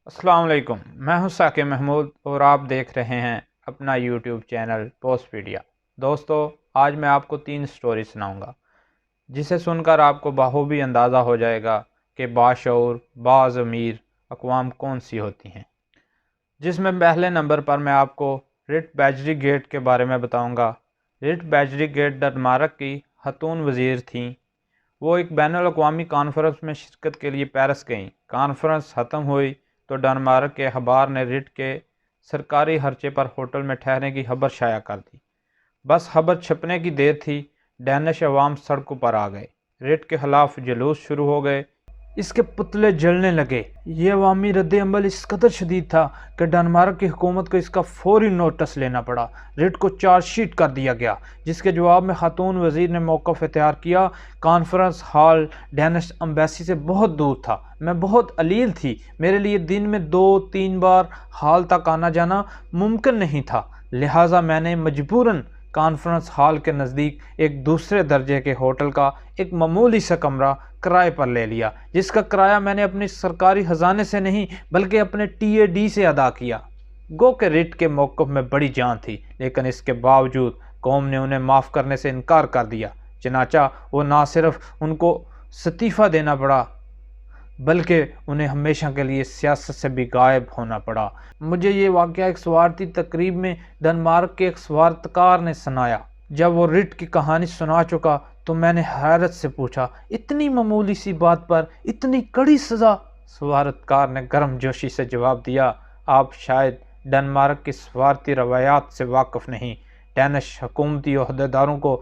अस्सलाम वालेकुम। मैं हूं साकिब महमूद और आप देख रहे हैं अपना यूट्यूब चैनल पोस्टपीडिया। दोस्तों, आज मैं आपको 3 स्टोरी सुनाऊंगा जिसे सुनकर आपको बखूबी अंदाज़ा हो जाएगा कि बाशऊर बाज़ अमीर अक़वाम कौन सी होती हैं। जिसमें पहले नंबर पर मैं आपको रिट बैजरी गेट के बारे में बताऊंगा। रिट बैजरी गेट डेनमार्क की खतून वज़ीर थीं। वो एक बैनुल-अक़वामी कॉन्फ्रेंस में शिरकत के लिए पेरिस गईं। कॉन्फ्रेंस ख़त्म हुई तो डेनमार्क के अखबार ने रिट के सरकारी खर्चे पर होटल में ठहरने की खबर शाया कर दी। बस खबर छपने की देर थी, डैनिश अवाम सड़कों पर आ गए। रिट के खिलाफ जुलूस शुरू हो गए। इसके पुतले जलने लगे। ये अवामी रद्द-ए-अमल इस कदर शदीद था कि डेनमार्क की हुकूमत को इसका फौरी नोटिस लेना पड़ा। रिट को चार्जशीट कर दिया गया, जिसके जवाब में खातून वज़ीर ने मौक़िफ़ इख्तियार किया। कॉन्फ्रेंस हॉल डैनिश एम्बेसी से बहुत दूर था। मैं बहुत अलील थी। मेरे लिए दिन में 2-3 बार हॉल तक आना जाना मुमकिन नहीं था। लिहाजा मैंने मजबूरन कॉन्फ्रेंस हॉल के नज़दीक एक दूसरे दर्जे के होटल का एक मामूली सा कमरा किराए पर ले लिया, जिसका किराया मैंने अपने सरकारी खजाने से नहीं बल्कि अपने TAD से अदा किया। गो के रिट के मौक़िफ़ में बड़ी जान थी, लेकिन इसके बावजूद कौम ने उन्हें माफ़ करने से इनकार कर दिया। चनाचा वो ना सिर्फ उनको इस्तीफ़ा देना पड़ा बल्कि उन्हें हमेशा के लिए सियासत से भी गायब होना पड़ा। मुझे ये वाक़या एक स्वार्थी तकरीब में डेनमार्क के एक स्वार्थकार ने सुनाया। जब वो रिट की कहानी सुना चुका तो मैंने हैरत से पूछा, इतनी मामूली सी बात पर इतनी कड़ी सज़ा? स्वार्थकार ने गर्मजोशी से जवाब दिया, आप शायद डेनमार्क की स्वार्थी रवायात से वाकिफ़ नहीं। डैनिश हुकूमती ओहदेदारों को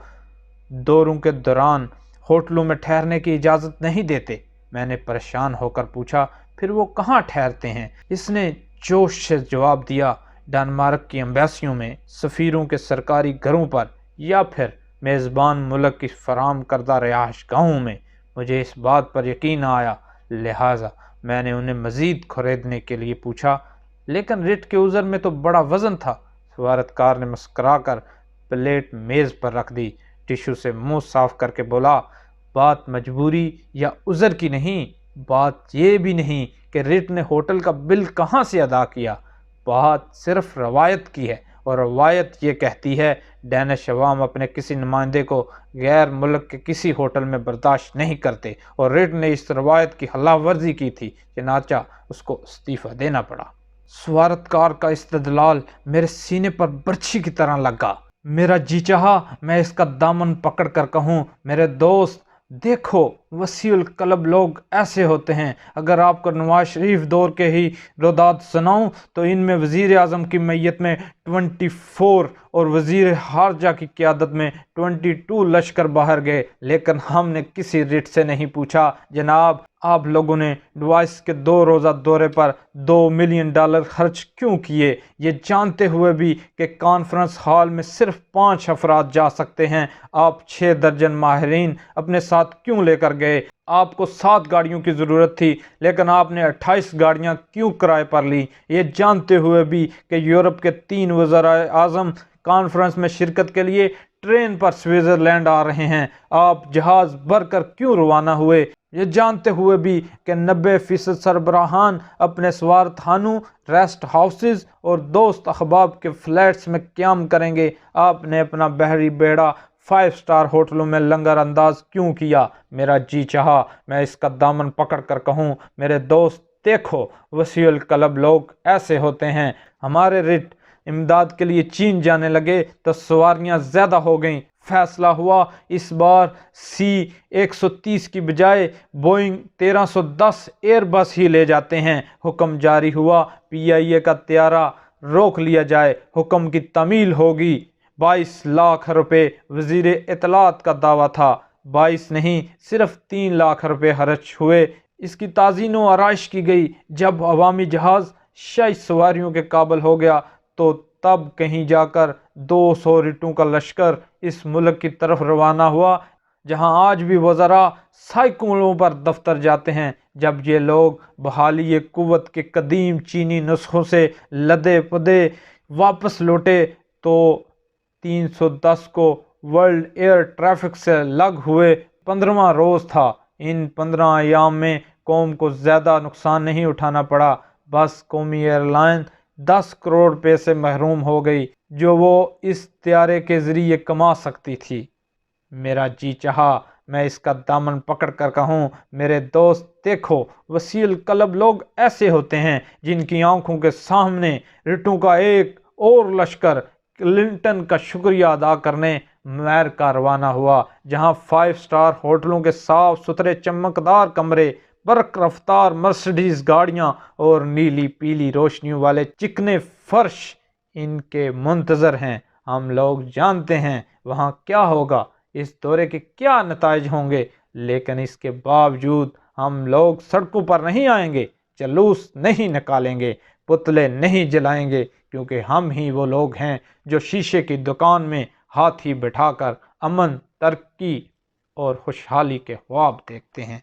दौरों के दौरान होटलों में ठहरने की इजाज़त नहीं देते। मैंने परेशान होकर पूछा, फिर वो कहाँ ठहरते हैं? इसने जोश से जवाब दिया, डेनमार्क की एम्बेसियों में, सफ़ीरों के सरकारी घरों पर या फिर मेज़बान मुल्क की फराहम करदा रिहाइश गाहों में। मुझे इस बात पर यकीन न आया, लिहाजा मैंने उन्हें मज़ीद खरीदने के लिए पूछा, लेकिन रिट के उज़र में तो बड़ा वज़न था। सवारतकार ने मुस्कराकर प्लेट मेज़ पर रख दी, टिश्यू से मुंह साफ करके बोला, बात मजबूरी या उज़र की नहीं, बात ये भी नहीं कि रिट ने होटल का बिल कहाँ से अदा किया। बात सिर्फ रवायत की है, और रवायत ये कहती है डैनिश अवाम अपने किसी नुमाइंदे को गैर मुल्क के किसी होटल में बर्दाश्त नहीं करते, और रिट ने इस रवायत की खिलाफ वर्जी की थी, चनाचा उसको इस्तीफ़ा देना पड़ा। स्वार्थकार का इस्तदलाल मेरे सीने पर बर्छी की तरह लगा। मेरा जी चाहा मैं इसका दामन पकड़ कर कहूँ, मेरे दोस्त देखो, वसीउल कलब लोग ऐसे होते हैं। अगर आपको नवाज शरीफ दौर के ही रोदात सुनाऊं तो इनमें वज़ीर आज़म की मैयत में 24 और वज़ीर खारजा की क़यादत में 22 लश्कर बाहर गए, लेकिन हमने किसी रिट से नहीं पूछा। जनाब, आप लोगों ने डिवाइस के 2 रोज़ा दौरे पर $2 मिलियन खर्च क्यों किए, ये जानते हुए भी कि कॉन्फ्रेंस हॉल में सिर्फ 5 अफराद जा सकते हैं? आप 6 दर्जन माहिरीन अपने साथ क्यों लेकर गए? आपको 7 गाड़ियों की ज़रूरत थी, लेकिन आपने 28 गाड़ियाँ क्यों किराए पर ली, ये जानते हुए भी कि यूरोप के 3 वज़ीर आज़म कॉन्फ्रेंस में शिरकत के लिए ट्रेन पर स्विट्ज़रलैंड आ रहे हैं? आप जहाज़ भरकर क्यों रवाना हुए, ये जानते हुए भी कि 90% सरबराहान अपने स्वार्थानु रेस्ट हाउसेस और दोस्त अहबाब के फ्लैट्स में क़याम करेंगे? आपने अपना बहरी बेड़ा 5 स्टार होटलों में लंगर अंदाज क्यों किया? मेरा जी चाहा मैं इसका दामन पकड़ कर कहूँ, मेरे दोस्त देखो, वसीउल कलब लोग ऐसे होते हैं। हमारे रिट इमदाद के लिए चीन जाने लगे तो सवारियां ज़्यादा हो गईं। फैसला हुआ इस बार C-130 की बजाय बोइंग 1310 एयरबस ही ले जाते हैं। हुक्म जारी हुआ, PIA का त्यारा रोक लिया जाए। हुक्म की तामील होगी। 22 लाख रुपए वज़ीर इत्तलात का दावा था। 22 नहीं, सिर्फ 3 लाख रुपए खर्च हुए। इसकी ताज़ीन व आराइश की गई। जब अवामी जहाज़ 6 सवारियों के काबिल हो गया तो तब कहीं जाकर 200 रिटों का लश्कर इस मुल्क की तरफ रवाना हुआ, जहां आज भी वज़रा साइकिलों पर दफ्तर जाते हैं। जब ये लोग बहाली कुव्वत के कदीम चीनी नुस्खों से लदे पुदे वापस लौटे तो 310 को वर्ल्ड एयर ट्रैफिक से लग हुए 15वां रोज़ था। इन 15 अयाम में कौम को ज़्यादा नुकसान नहीं उठाना पड़ा। बस कौमी एयरलाइन 10 करोड़ रुपए से महरूम हो गई जो वो इस त्यारे के ज़रिए कमा सकती थी। मेरा जी चाहा मैं इसका दामन पकड़ कर कहूँ, मेरे दोस्त देखो, वसील कलब लोग ऐसे होते हैं जिनकी आंखों के सामने रिटों का एक और लश्कर क्लिंटन का शुक्रिया अदा करने अमेरिका रवाना हुआ, जहां 5 स्टार होटलों के साफ सुथरे चमकदार कमरे, बरक रफ्तार मर्सिडीज गाड़ियां और नीली पीली रोशनियों वाले चिकने फर्श इनके मुंतजर हैं। हम लोग जानते हैं वहां क्या होगा, इस दौरे के क्या नताइज होंगे, लेकिन इसके बावजूद हम लोग सड़कों पर नहीं आएंगे, जुलूस नहीं निकालेंगे, पुतले नहीं जलाएंगे, क्योंकि हम ही वो लोग हैं जो शीशे की दुकान में हाथी बिठाकर अमन, तरक्की और खुशहाली के ख्वाब देखते हैं।